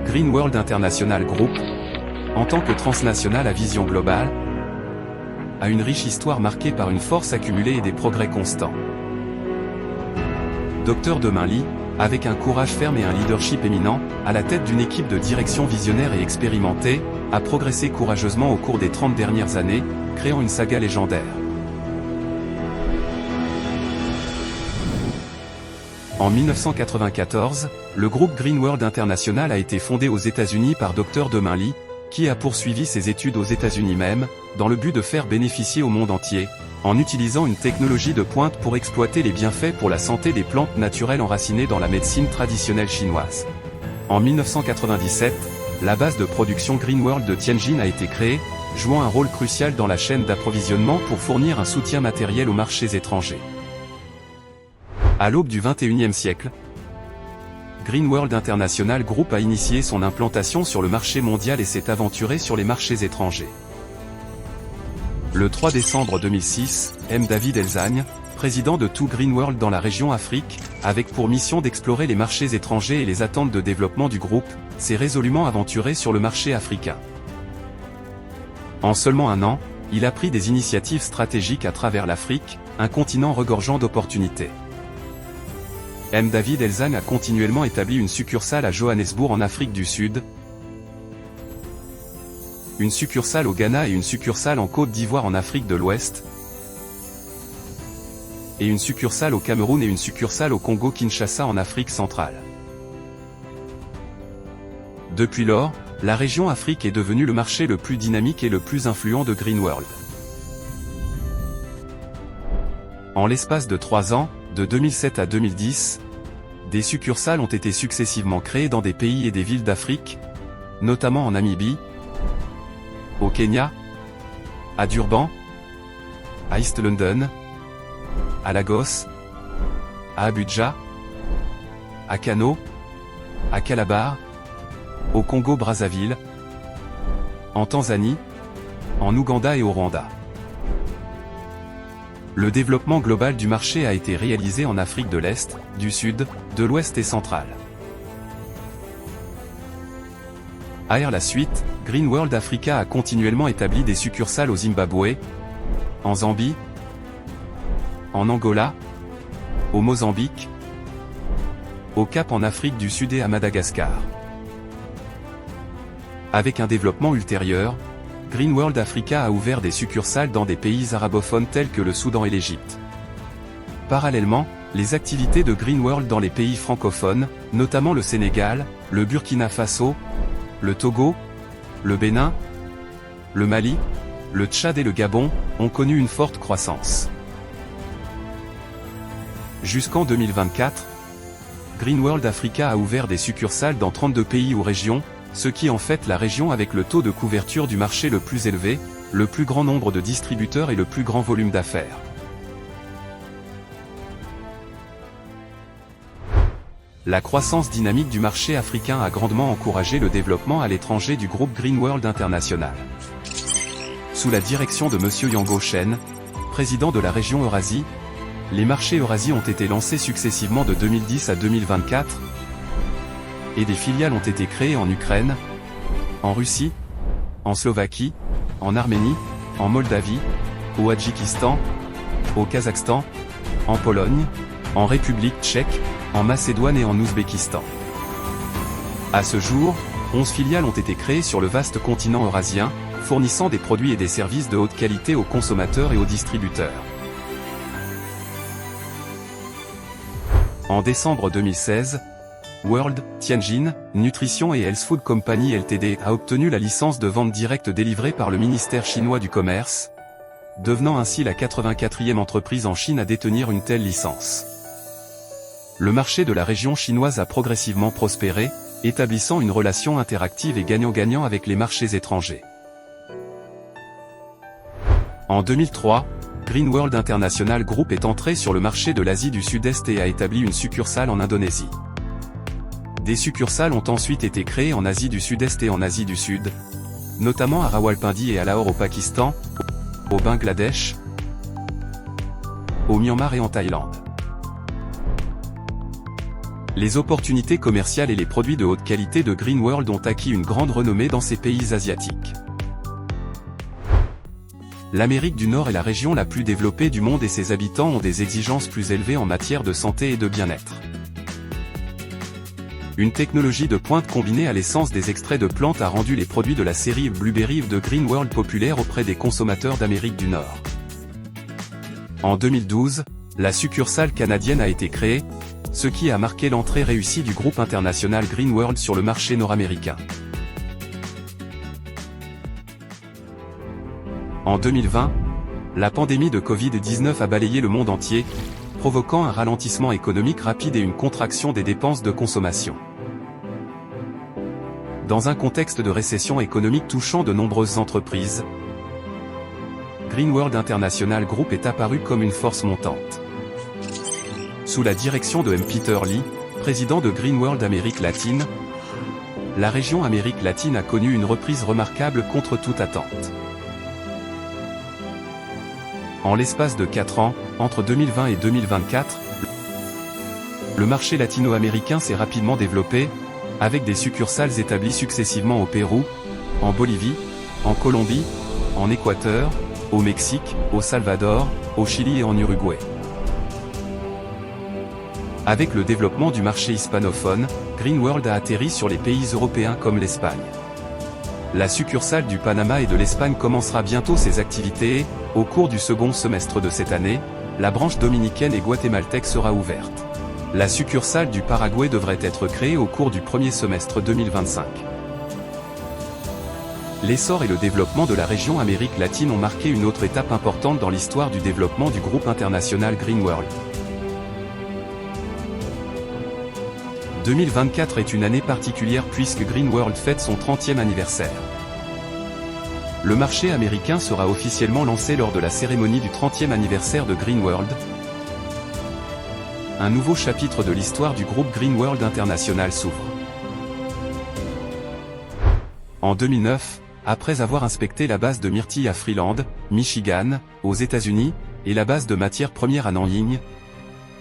Green World International Group, en tant que transnational à vision globale, a une riche histoire marquée par une force accumulée et des progrès constants. Dr Demain-Ly, avec un courage ferme et un leadership éminent, à la tête d'une équipe de direction visionnaire et expérimentée, a progressé courageusement au cours des 30 dernières années, créant une saga légendaire. En 1994, le groupe Green World International a été fondé aux États-Unis par Dr Demain-Ly, qui a poursuivi ses études aux États-Unis même, dans le but de faire bénéficier au monde entier, en utilisant une technologie de pointe pour exploiter les bienfaits pour la santé des plantes naturelles enracinées dans la médecine traditionnelle chinoise. En 1997, la base de production Green World de Tianjin a été créée, jouant un rôle crucial dans la chaîne d'approvisionnement pour fournir un soutien matériel aux marchés étrangers. À l'aube du XXIe siècle, Green World International Group a initié son implantation sur le marché mondial et s'est aventuré sur les marchés étrangers. Le 3 décembre 2006, M. David Elzagne, président de Tout Green World dans la région Afrique, avec pour mission d'explorer les marchés étrangers et les attentes de développement du groupe, s'est résolument aventuré sur le marché africain. En seulement un an, il a pris des initiatives stratégiques à travers l'Afrique, un continent regorgeant d'opportunités. M. David Elzagne a continuellement établi une succursale à Johannesburg en Afrique du Sud, une succursale au Ghana et une succursale en Côte d'Ivoire en Afrique de l'Ouest, et une succursale au Cameroun et une succursale au Congo-Kinshasa en Afrique centrale. Depuis lors, la région Afrique est devenue le marché le plus dynamique et le plus influent de Green World. En l'espace de 3 ans, de 2007 à 2010, des succursales ont été successivement créées dans des pays et des villes d'Afrique, notamment en Namibie, au Kenya, à Durban, à East London, à Lagos, à Abuja, à Kano, à Calabar, au Congo-Brazzaville, en Tanzanie, en Ouganda et au Rwanda. Le développement global du marché a été réalisé en Afrique de l'Est, du Sud, de l'Ouest et centrale. À la suite, Green World Africa a continuellement établi des succursales au Zimbabwe, en Zambie, en Angola, au Mozambique, au Cap en Afrique du Sud et à Madagascar. Avec un développement ultérieur, Green World Africa a ouvert des succursales dans des pays arabophones tels que le Soudan et l'Égypte. Parallèlement, les activités de Green World dans les pays francophones, notamment le Sénégal, le Burkina Faso, le Togo, le Bénin, le Mali, le Tchad et le Gabon, ont connu une forte croissance. Jusqu'en 2024, Green World Africa a ouvert des succursales dans 32 pays ou régions, ce qui en fait la région avec le taux de couverture du marché le plus élevé, le plus grand nombre de distributeurs et le plus grand volume d'affaires. La croissance dynamique du marché africain a grandement encouragé le développement à l'étranger du groupe Green World International. Sous la direction de M. Yango Chen, président de la région Eurasie, les marchés Eurasie ont été lancés successivement de 2010 à 2024, et des filiales ont été créées en Ukraine, en Russie, en Slovaquie, en Arménie, en Moldavie, au Tadjikistan, au Kazakhstan, en Pologne, en République tchèque, en Macédoine et en Ouzbékistan. À ce jour, 11 filiales ont été créées sur le vaste continent eurasien, fournissant des produits et des services de haute qualité aux consommateurs et aux distributeurs. En décembre 2016, World Tianjin Nutrition et Health Food Company Ltd a obtenu la licence de vente directe délivrée par le ministère chinois du Commerce, devenant ainsi la 84e entreprise en Chine à détenir une telle licence. Le marché de la région chinoise a progressivement prospéré, établissant une relation interactive et gagnant-gagnant avec les marchés étrangers. En 2003, Green World International Group est entré sur le marché de l'Asie du Sud-Est et a établi une succursale en Indonésie. Des succursales ont ensuite été créées en Asie du Sud-Est et en Asie du Sud, notamment à Rawalpindi et à Lahore au Pakistan, au Bangladesh, au Myanmar et en Thaïlande. Les opportunités commerciales et les produits de haute qualité de Green World ont acquis une grande renommée dans ces pays asiatiques. L'Amérique du Nord est la région la plus développée du monde et ses habitants ont des exigences plus élevées en matière de santé et de bien-être. Une technologie de pointe combinée à l'essence des extraits de plantes a rendu les produits de la série Blueberry de Green World populaires auprès des consommateurs d'Amérique du Nord. En 2012, la succursale canadienne a été créée, ce qui a marqué l'entrée réussie du groupe international Green World sur le marché nord-américain. En 2020, la pandémie de Covid-19 a balayé le monde entier, provoquant un ralentissement économique rapide et une contraction des dépenses de consommation. Dans un contexte de récession économique touchant de nombreuses entreprises, Green World International Group est apparu comme une force montante. Sous la direction de M. Peter Lee, président de Green World Amérique latine, la région Amérique latine a connu une reprise remarquable contre toute attente. En l'espace de 4 ans, entre 2020 et 2024, le marché latino-américain s'est rapidement développé, avec des succursales établies successivement au Pérou, en Bolivie, en Colombie, en Équateur, au Mexique, au Salvador, au Chili et en Uruguay. Avec le développement du marché hispanophone, Green World a atterri sur les pays européens comme l'Espagne. La succursale du Panama et de l'Espagne commencera bientôt ses activités et, au cours du second semestre de cette année, la branche dominicaine et guatémaltèque sera ouverte. La succursale du Paraguay devrait être créée au cours du premier semestre 2025. L'essor et le développement de la région Amérique latine ont marqué une autre étape importante dans l'histoire du développement du groupe international Green World. 2024 est une année particulière puisque Green World fête son 30e anniversaire. Le marché américain sera officiellement lancé lors de la cérémonie du 30e anniversaire de Green World. Un nouveau chapitre de l'histoire du groupe Green World International s'ouvre. En 2009, après avoir inspecté la base de myrtille à Freeland, Michigan, aux États-Unis, et la base de matières premières à Nanjing,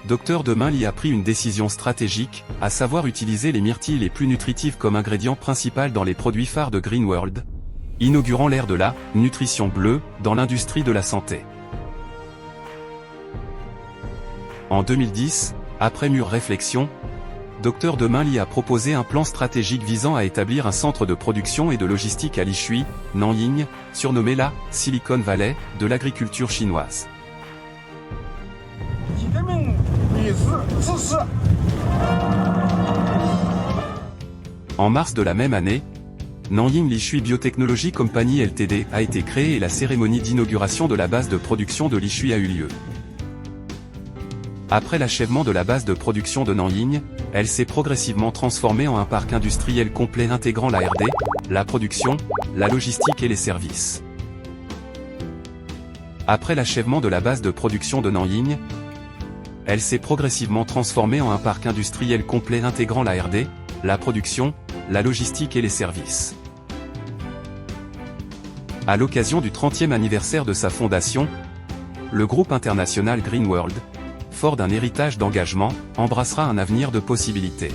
Dr Deminly a pris une décision stratégique, à savoir utiliser les myrtilles les plus nutritives comme ingrédient principal dans les produits phares de Green World, inaugurant l'ère de la « nutrition bleue » dans l'industrie de la santé. En 2010, après mûre réflexion, Dr Deminly a proposé un plan stratégique visant à établir un centre de production et de logistique à Lishui, Nanjing, surnommé la « Silicon Valley » de l'agriculture chinoise. En mars de la même année, Nanjing Lishui Biotechnology Company Ltd a été créée et la cérémonie d'inauguration de la base de production de Lishui a eu lieu. Après l'achèvement de la base de production de Nanjing, elle s'est progressivement transformée en un parc industriel complet intégrant la R&D, la production, la logistique et les services. Après l'achèvement de la base de production de Nanjing, elle s'est progressivement transformée en un parc industriel complet intégrant la R&D, la production, la logistique et les services. À l'occasion du 30e anniversaire de sa fondation, le groupe international Green World, fort d'un héritage d'engagement, embrassera un avenir de possibilités.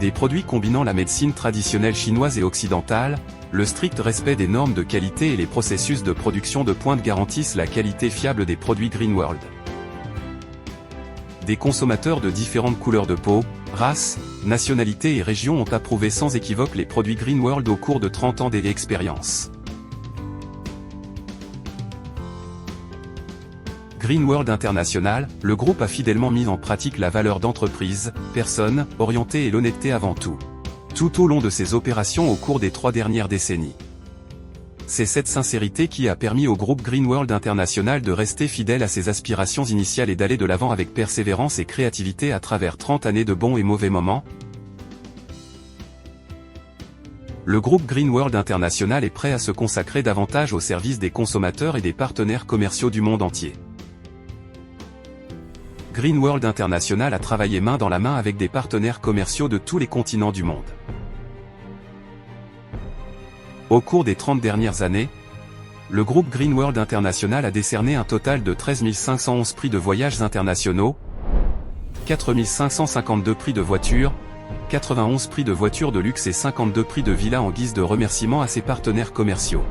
Des produits combinant la médecine traditionnelle chinoise et occidentale, le strict respect des normes de qualité et les processus de production de pointe garantissent la qualité fiable des produits Green World. Des consommateurs de différentes couleurs de peau, races, nationalités et régions ont approuvé sans équivoque les produits Green World au cours de 30 ans d'expérience. Green World International, le groupe a fidèlement mis en pratique la valeur d'entreprise, personne, orientée et l'honnêteté avant tout. Tout au long de ses opérations au cours des 3 dernières décennies. C'est cette sincérité qui a permis au groupe Green World International de rester fidèle à ses aspirations initiales et d'aller de l'avant avec persévérance et créativité à travers 30 années de bons et mauvais moments. Le groupe Green World International est prêt à se consacrer davantage au service des consommateurs et des partenaires commerciaux du monde entier. Green World International a travaillé main dans la main avec des partenaires commerciaux de tous les continents du monde. Au cours des 30 dernières années, le groupe Green World International a décerné un total de 13 511 prix de voyages internationaux, 4 552 prix de voitures, 91 prix de voitures de luxe et 52 prix de villas en guise de remerciement à ses partenaires commerciaux.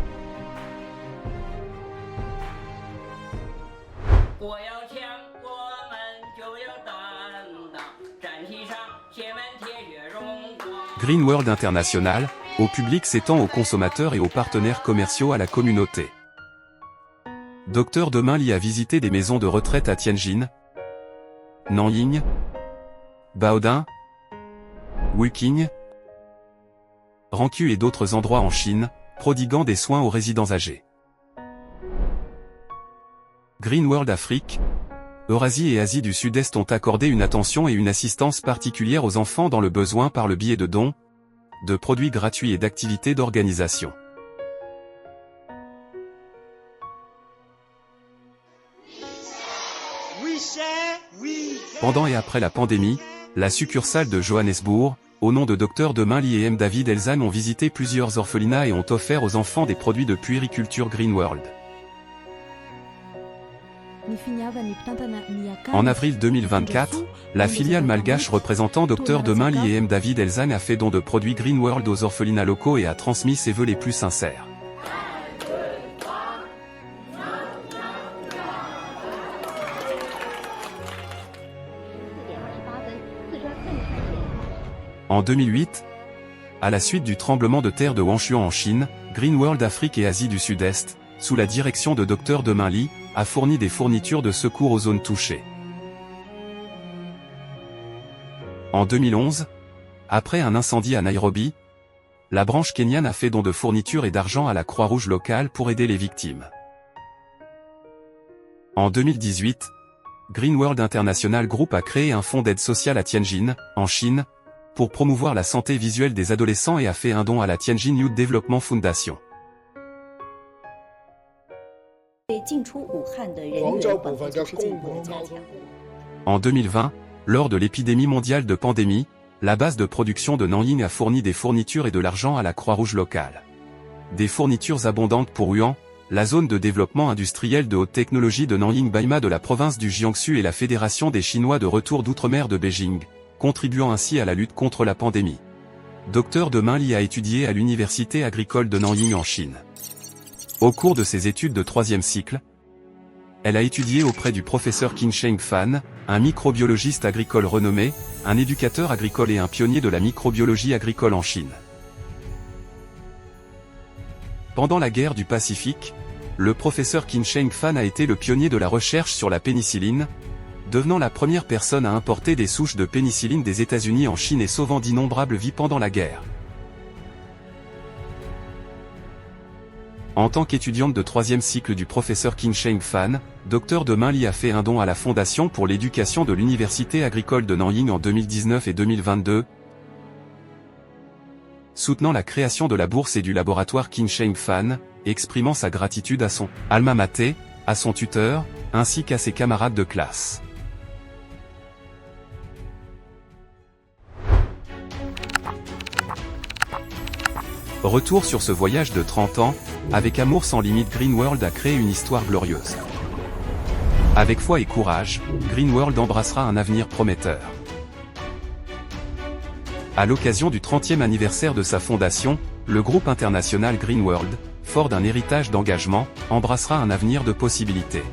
Green World International, au public s'étend aux consommateurs et aux partenaires commerciaux à la communauté. Dr Demain Li a visité des maisons de retraite à Tianjin, Nanjing, Baoding, Wuqing, Ranqiu et d'autres endroits en Chine, prodiguant des soins aux résidents âgés. Green World Afrique, Eurasie et Asie du Sud-Est ont accordé une attention et une assistance particulière aux enfants dans le besoin par le biais de dons, de produits gratuits et d'activités d'organisation. Pendant et après la pandémie, la succursale de Johannesburg, au nom de Dr Demain Li et M. David Elzan ont visité plusieurs orphelinats et ont offert aux enfants des produits de puériculture Green World. En avril 2024, la filiale malgache représentant Dr Demain Li et M. David Elzan a fait don de produits Green World aux orphelinats locaux et a transmis ses vœux les plus sincères. En 2008, à la suite du tremblement de terre de Wanshuan en Chine, Green World Afrique et Asie du Sud-Est, sous la direction de Dr Demain Li, a fourni des fournitures de secours aux zones touchées. En 2011, après un incendie à Nairobi, la branche kenyane a fait don de fournitures et d'argent à la Croix-Rouge locale pour aider les victimes. En 2018, Green World International Group a créé un fonds d'aide sociale à Tianjin, en Chine, pour promouvoir la santé visuelle des adolescents et a fait un don à la Tianjin Youth Development Foundation. En 2020, lors de l'épidémie mondiale de pandémie, la base de production de Nanjing a fourni des fournitures et de l'argent à la Croix-Rouge locale. Des fournitures abondantes pour Yuan, la zone de développement industriel de haute technologie de Nanjing Baima de la province du Jiangsu et la Fédération des Chinois de retour d'outre-mer de Beijing, contribuant ainsi à la lutte contre la pandémie. Dr Demain Li a étudié à l'université agricole de Nanjing en Chine. Au cours de ses études de 3e cycle, elle a étudié auprès du professeur Qin Sheng Fan, un microbiologiste agricole renommé, un éducateur agricole et un pionnier de la microbiologie agricole en Chine. Pendant la guerre du Pacifique, le professeur Qin Sheng Fan a été le pionnier de la recherche sur la pénicilline, devenant la première personne à importer des souches de pénicilline des États-Unis en Chine et sauvant d'innombrables vies pendant la guerre. En tant qu'étudiante de 3e cycle du professeur Qin Sheng Fan, Dr Demain Li a fait un don à la Fondation pour l'éducation de l'Université agricole de Nanjing en 2019 et 2022, soutenant la création de la bourse et du laboratoire Qin Sheng Fan, exprimant sa gratitude à son alma mater, à son tuteur, ainsi qu'à ses camarades de classe. Retour sur ce voyage de 30 ans, avec amour sans limite Green World a créé une histoire glorieuse. Avec foi et courage, Green World embrassera un avenir prometteur. À l'occasion du 30e anniversaire de sa fondation, le groupe international Green World, fort d'un héritage d'engagement, embrassera un avenir de possibilités.